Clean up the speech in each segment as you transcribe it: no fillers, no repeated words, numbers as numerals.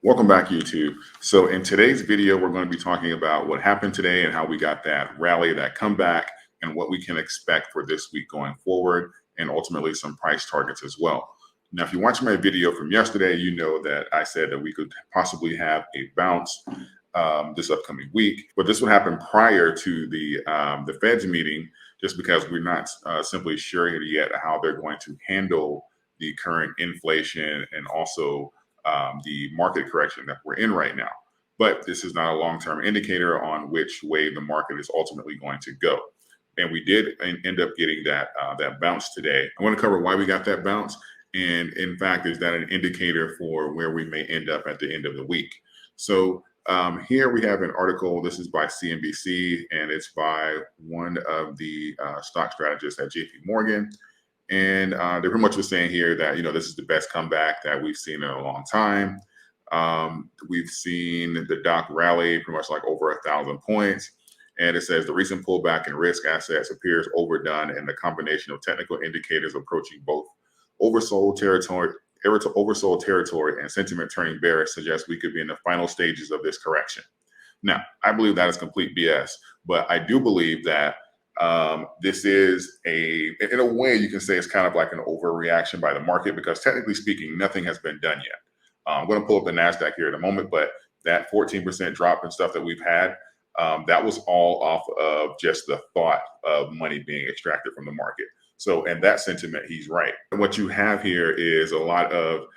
Welcome back, YouTube. So in today's video, we're going to be talking about what happened today and how we got that rally, that comeback, and what we can expect for this week going forward, and ultimately some price targets as well. Now, if you watched my video from yesterday, you know that I said that we could possibly have a bounce this upcoming week, but this would happen prior to the Fed's meeting, just because we're not simply sure yet how they're going to handle the current inflation and also the market correction that we're in right now. But this is not a long-term indicator on which way the market is ultimately going to go. And we did end up getting that bounce today. I want to cover why we got that bounce. And in fact, is that an indicator for where we may end up at the end of the week? So here we have an article. This is by CNBC, and it's by one of the stock strategists at JP Morgan. And they're pretty much just saying here that, this is the best comeback that we've seen in a long time. We've seen the Doc rally pretty much like over 1,000 points. And it says the recent pullback in risk assets appears overdone, and the combination of technical indicators approaching both oversold territory and sentiment turning bearish suggests we could be in the final stages of this correction. Now, I believe that is complete BS, but I do believe that this is in a way, you can say it's kind of like an overreaction by the market, because technically speaking, nothing has been done yet. I'm going to pull up the NASDAQ here in a moment, but that 14% drop and stuff that we've had, that was all off of just the thought of money being extracted from the market. So in that sentiment, he's right. What you have here is a lot of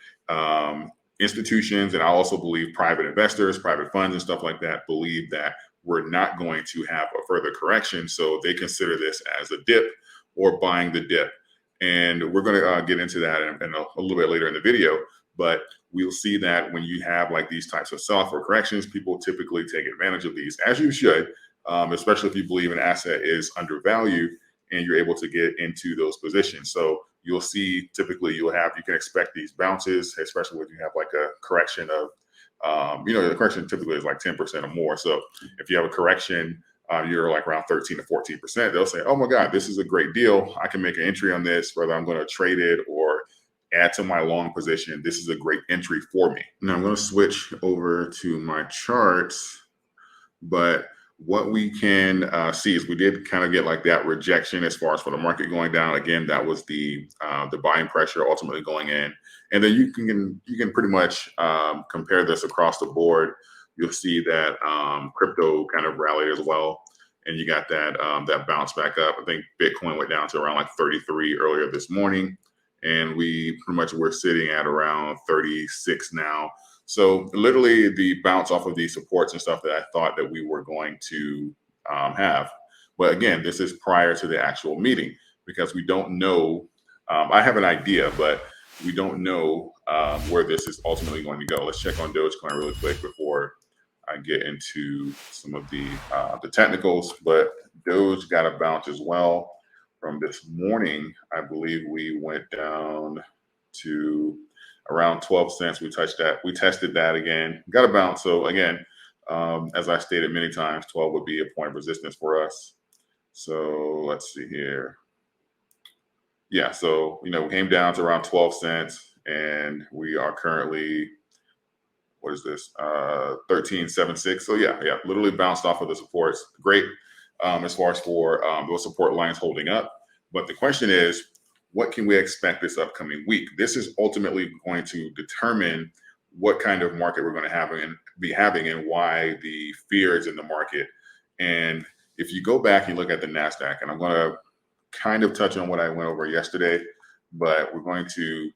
institutions, and I also believe private investors, private funds and stuff like that, believe that we're not going to have a further correction. So they consider this as a dip or buying the dip. And we're going to get into that in a little bit later in the video. But we'll see that when you have like these types of software corrections, people typically take advantage of these, as you should, especially if you believe an asset is undervalued and you're able to get into those positions. So you'll see typically you can expect these bounces, especially when you have like a correction of the correction typically is like 10% or more. So if you have a correction, you're like around 13 to 14%, they'll say, oh my God, this is a great deal. I can make an entry on this, whether I'm going to trade it or add to my long position. This is a great entry for me. Now I'm going to switch over to my charts, but what we can see is we did kind of get like that rejection as far as for the market going down. Again, that was the buying pressure ultimately going in. And then you can pretty much compare this across the board. You'll see that crypto kind of rallied as well. And you got that bounce back up. I think Bitcoin went down to around like 33 earlier this morning. And we pretty much were sitting at around 36 now. So literally the bounce off of these supports and stuff that I thought that we were going to have. But again, this is prior to the actual meeting, because we don't know. I have an idea, but we don't know where this is ultimately going to go. Let's check on Dogecoin really quick before I get into some of the technicals. But Doge got a bounce as well from this morning. I believe we went down to around 12 cents. We tested that again, got a bounce. So again, as I stated many times, 12 would be a point of resistance for us. So let's see here. Yeah, so we came down to around 12 cents, and we are currently, what is this, 13.76. So yeah, literally bounced off of the supports. Great as far as for those support lines holding up. But the question is, what can we expect this upcoming week? This is ultimately going to determine what kind of market we're going to be having and why the fear is in the market. And if you go back and look at the NASDAQ, and I'm going to kind of touch on what I went over yesterday, but we're going to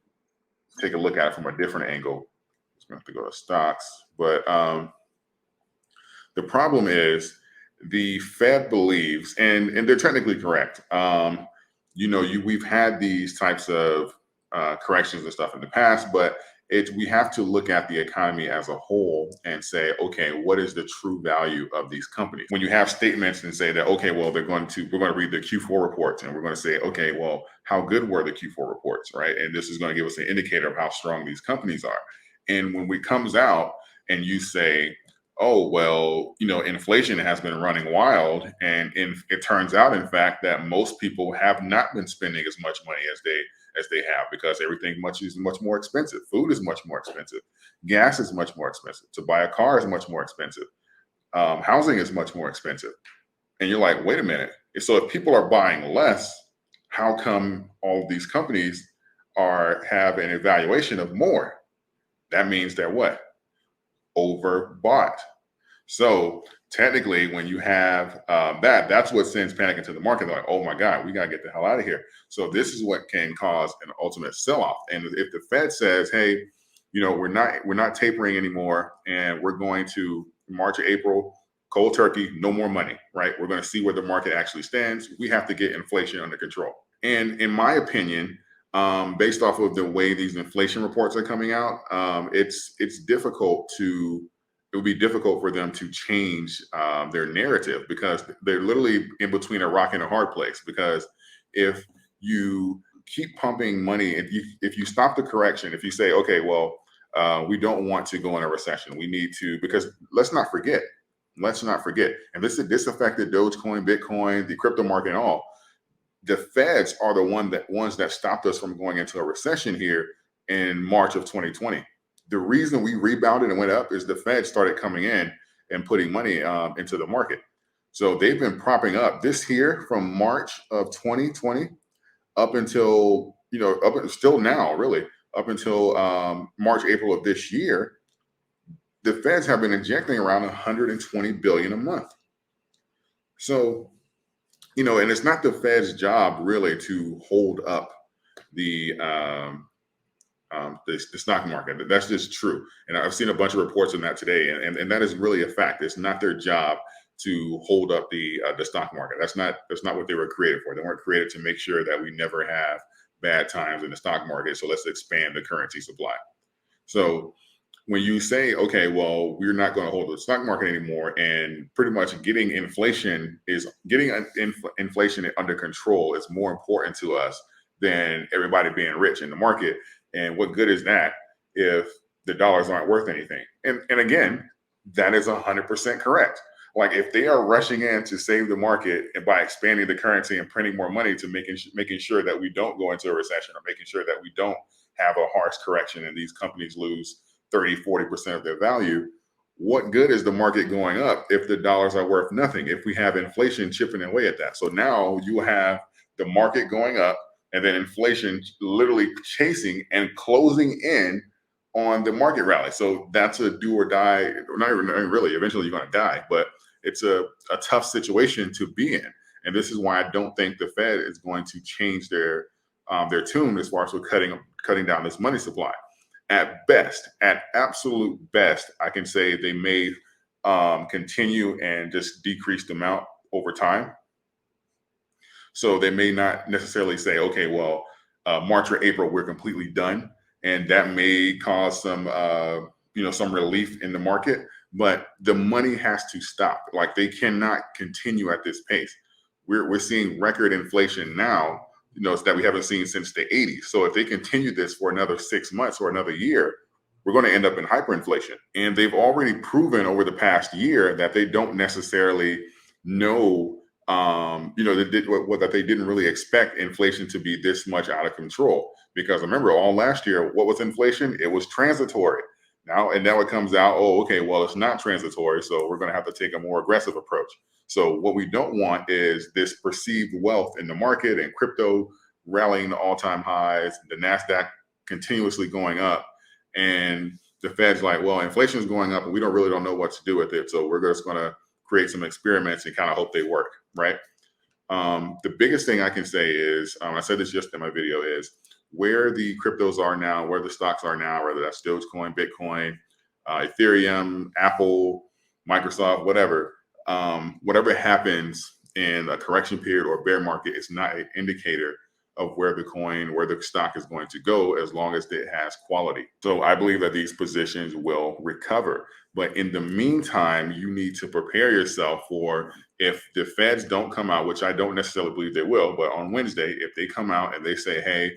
take a look at it from a different angle. Just going to have to go to stocks. But the problem is the Fed believes, and they're technically correct, we've had these types of corrections and stuff in the past, but we have to look at the economy as a whole and say, okay, what is the true value of these companies? When you have statements and say that, okay, well, we're going to read the Q4 reports, and we're going to say, okay, well, how good were the Q4 reports, right? And this is going to give us an indicator of how strong these companies are. And when it comes out and you say, oh, well, inflation has been running wild. And it turns out, in fact, that most people have not been spending as much money as they have, because everything is much more expensive. Food is much more expensive. Gas is much more expensive. To buy a car is much more expensive. Housing is much more expensive. And you're like, wait a minute. So if people are buying less, how come all of these companies have an evaluation of more? That means they're what? Overbought. So technically, when you have that's what sends panic into the market. They're like, oh my God, we got to get the hell out of here. So this is what can cause an ultimate sell-off. And if the Fed says, hey, we're not tapering anymore, and we're going to March or April, cold turkey, no more money, right? We're going to see where the market actually stands. We have to get inflation under control. And in my opinion, based off of the way these inflation reports are coming out, it would be difficult for them to change their narrative, because they're literally in between a rock and a hard place. Because if you keep pumping money, if you stop the correction, if you say, okay, well, we don't want to go in a recession, we need to, because let's not forget, and this affected Dogecoin, Bitcoin, the crypto market, and all. The Feds are the ones that stopped us from going into a recession here in March of 2020. The reason we rebounded and went up is the Fed started coming in and putting money into the market. So they've been propping up this here from March of 2020 up until, still now, really, up until March, April of this year. The Feds have been injecting around 120 billion a month. So, and it's not the Fed's job really to hold up the stock market. That's just true. And I've seen a bunch of reports on that today, and that is really a fact. It's not their job to hold up the stock market. That's not what they were created for. They weren't created to make sure that we never have bad times in the stock market. So let's expand the currency supply. So when you say, okay, well, we're not going to hold the stock market anymore, and pretty much getting inflation under control is more important to us than everybody being rich in the market. And what good is that if the dollars aren't worth anything? And again, that is 100% correct. Like, if they are rushing in to save the market and by expanding the currency and printing more money to making sure that we don't go into a recession, or making sure that we don't have a harsh correction and these companies lose 30-40% of their value, what good is the market going up if the dollars are worth nothing, if we have inflation chipping away at that? So now you have the market going up, and then inflation literally chasing and closing in on the market rally. So that's a do or die, or not even really, eventually you're going to die, but it's a tough situation to be in. And this is why I don't think the Fed is going to change their tune as far as cutting down this money supply. At best, at absolute best, I can say they may continue and just decrease the amount over time. So they may not necessarily say, okay, well, March or April, we're completely done. And that may cause some relief in the market, but the money has to stop. Like, they cannot continue at this pace. We're seeing record inflation now, that we haven't seen since the 80s. So if they continue this for another 6 months or another year, we're going to end up in hyperinflation. And they've already proven over the past year that they don't necessarily know, that they didn't really expect inflation to be this much out of control. Because remember, all last year, what was inflation? It was transitory. Now it comes out, oh, okay, well, it's not transitory, so we're going to have to take a more aggressive approach. So what we don't want is this perceived wealth in the market and crypto rallying to all-time highs, the NASDAQ continuously going up, and the Fed's like, well, inflation is going up and we don't know what to do with it, so we're just going to create some experiments and kind of hope they work, right? The biggest thing I can say is, I said this just in my video, is where the cryptos are now, where the stocks are now, whether that's Dogecoin, Bitcoin, Ethereum, Apple, Microsoft, whatever happens in a correction period or bear market is not an indicator of where the stock is going to go, as long as it has quality. So I believe that these positions will recover. But in the meantime, you need to prepare yourself for, if the Feds don't come out, which I don't necessarily believe they will, but on Wednesday, if they come out and they say, hey,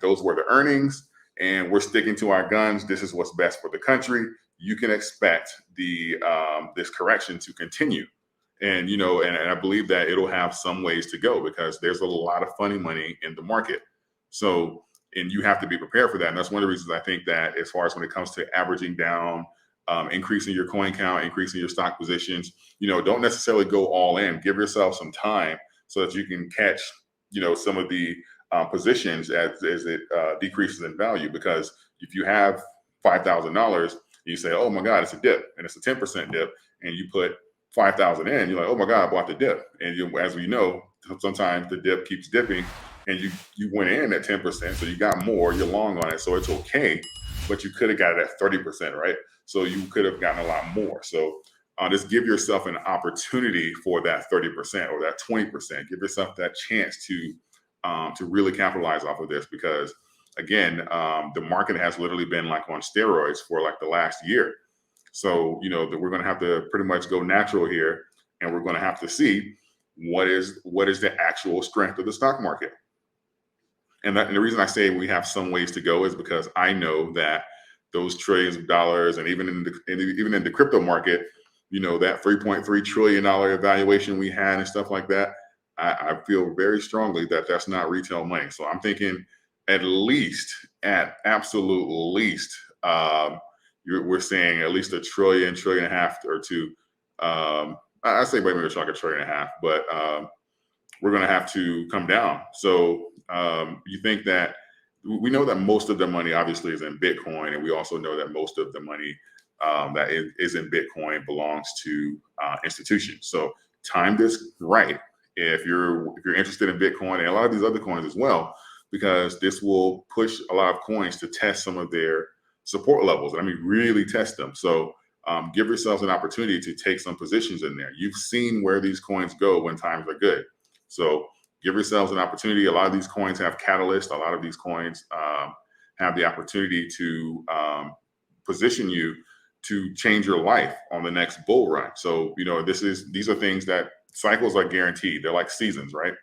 those were the earnings and we're sticking to our guns, this is what's best for the country, you can expect this correction to continue. And, and I believe that it'll have some ways to go, because there's a lot of funny money in the market. So, and you have to be prepared for that. And that's one of the reasons I think that as far as when it comes to averaging down, increasing your coin count, increasing your stock positions, don't necessarily go all in. Give yourself some time so that you can catch, some of the positions as it decreases in value. Because if you have $5,000, you say, oh my God, it's a dip, and it's a 10% dip, and you put 5,000 in, you're like, oh my God, I bought the dip. And as we know, sometimes the dip keeps dipping, and you went in at 10%, so you got more, you're long on it, so it's okay, but you could have got it at 30%, right? So you could have gotten a lot more. So just give yourself an opportunity for that 30% or that 20%. Give yourself that chance to really capitalize off of this, because again, the market has literally been like on steroids for like the last year. So, that we're going to have to pretty much go natural here, and we're going to have to see what is the actual strength of the stock market. And the reason I say we have some ways to go is because I know that those trillions of dollars, and even in the crypto market, that $3.3 trillion evaluation we had and stuff like that, I feel very strongly that that's not retail money. So I'm thinking at absolute least, we're saying at least a trillion and a half or two. I say maybe it's like a trillion and a half, but we're going to have to come down. So you think that we know that most of the money obviously is in Bitcoin, and we also know that most of the money that is in Bitcoin belongs to institutions. So time this right if you're interested in Bitcoin and a lot of these other coins as well, because this will push a lot of coins to test some of their support levels. I mean, really test them. So give yourselves an opportunity to take some positions in there. You've seen where these coins go when times are good. So give yourselves an opportunity. A lot of these coins have catalysts. A lot of these coins have the opportunity to position you to change your life on the next bull run. So, these are things that cycles are guaranteed. They're like seasons, right?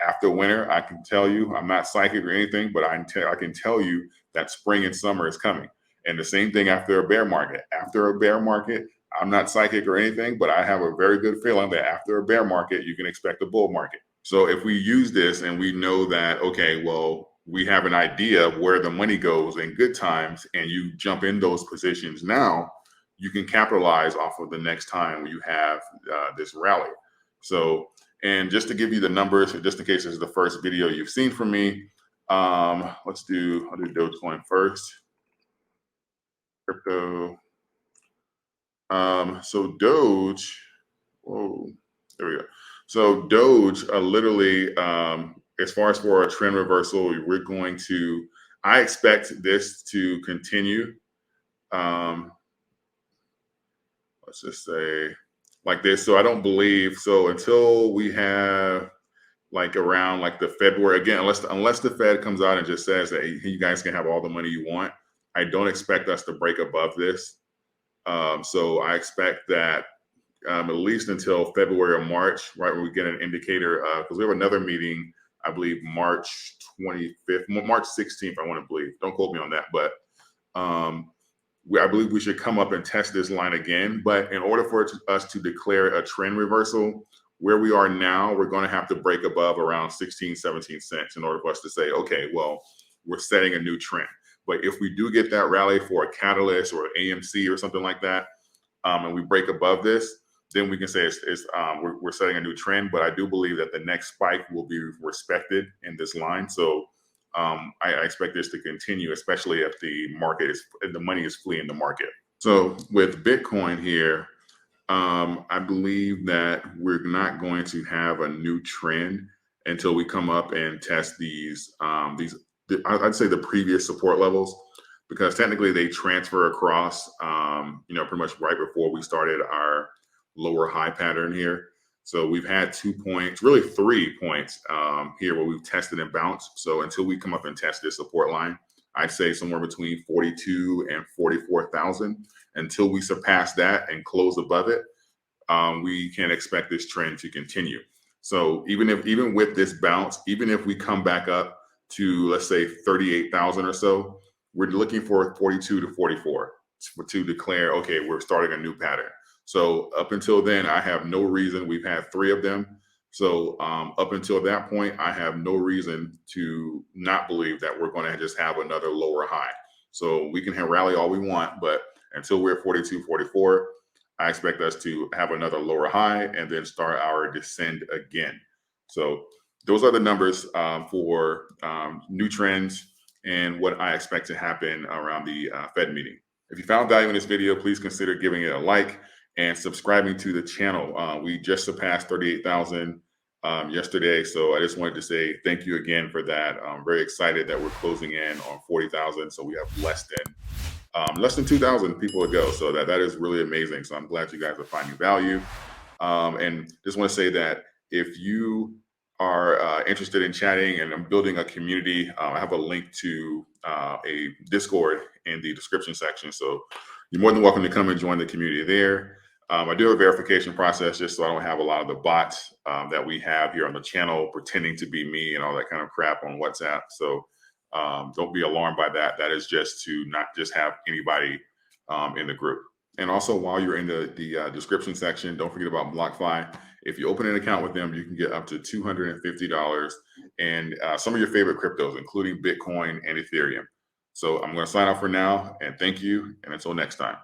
After winter, I can tell you, I'm not psychic or anything, but I can tell you that spring and summer is coming. And the same thing after a bear market. After a bear market, I'm not psychic or anything, but I have a very good feeling that after a bear market, you can expect a bull market. So if we use this and we know that, okay, well, we have an idea of where the money goes in good times, and you jump in those positions now, you can capitalize off of the next time when you have this rally. So, and just to give you the numbers, just in case this is the first video you've seen from me, I'll do Dogecoin first. Crypto. So Doge, whoa, there we go. So Doge, literally, as far as for a trend reversal, I expect this to continue. Let's just say like this. So I don't believe, so until we have like around like the February, again, unless the Fed comes out and just says that, hey, you guys can have all the money you want, I don't expect us to break above this. So I expect that at least until February or March, right, when we get an indicator, because we have another meeting, I believe March 25th, March 16th, I want to believe. Don't quote me on that, but I believe we should come up and test this line again. But in order for us to declare a trend reversal, where we are now, we're going to have to break above around 16, 17 cents in order for us to say, okay, well, we're setting a new trend. But if we do get that rally for a catalyst or AMC or something like that, and we break above this, then we can say we're setting a new trend. But I do believe that the next spike will be respected in this line. So I expect this to continue, especially if the money is fleeing the market. So with Bitcoin here, I believe that we're not going to have a new trend until we come up and test I'd say the previous support levels, because technically they transfer across, pretty much right before we started our lower high pattern here. So we've had 2 points, really 3 points here where we've tested and bounced. So until we come up and test this support line, I'd say somewhere between 42 and 44,000. Until we surpass that and close above it, we can expect this trend to continue. So even with this bounce, even if we come back up to, let's say, 38,000 or so, we're looking for 42 to 44 to declare, okay, we're starting a new pattern. So up until then, I have no reason. We've had 3 of them. So up until that point, I have no reason to not believe that we're going to just have another lower high. So we can have rally all we want, but until we're 42, 44, I expect us to have another lower high and then start our descend again. So those are the numbers for new trends and what I expect to happen around the Fed meeting. If you found value in this video, please consider giving it a like and subscribing to the channel. We just surpassed 38,000 yesterday. So I just wanted to say thank you again for that. I'm very excited that we're closing in on 40,000. So we have less than 2,000 people to go. So that is really amazing. So I'm glad you guys are finding value. And just want to say that if you are interested in chatting and I'm building a community, I have a link to a Discord in the description section. So you're more than welcome to come and join the community there. I do have a verification process just so I don't have a lot of the bots that we have here on the channel pretending to be me and all that kind of crap on WhatsApp. So don't be alarmed by that. That is just to not just have anybody in the group. And also, while you're in the description section, don't forget about BlockFi. If you open an account with them, you can get up to $250 and some of your favorite cryptos, including Bitcoin and Ethereum. So I'm going to sign off for now, and thank you. And until next time.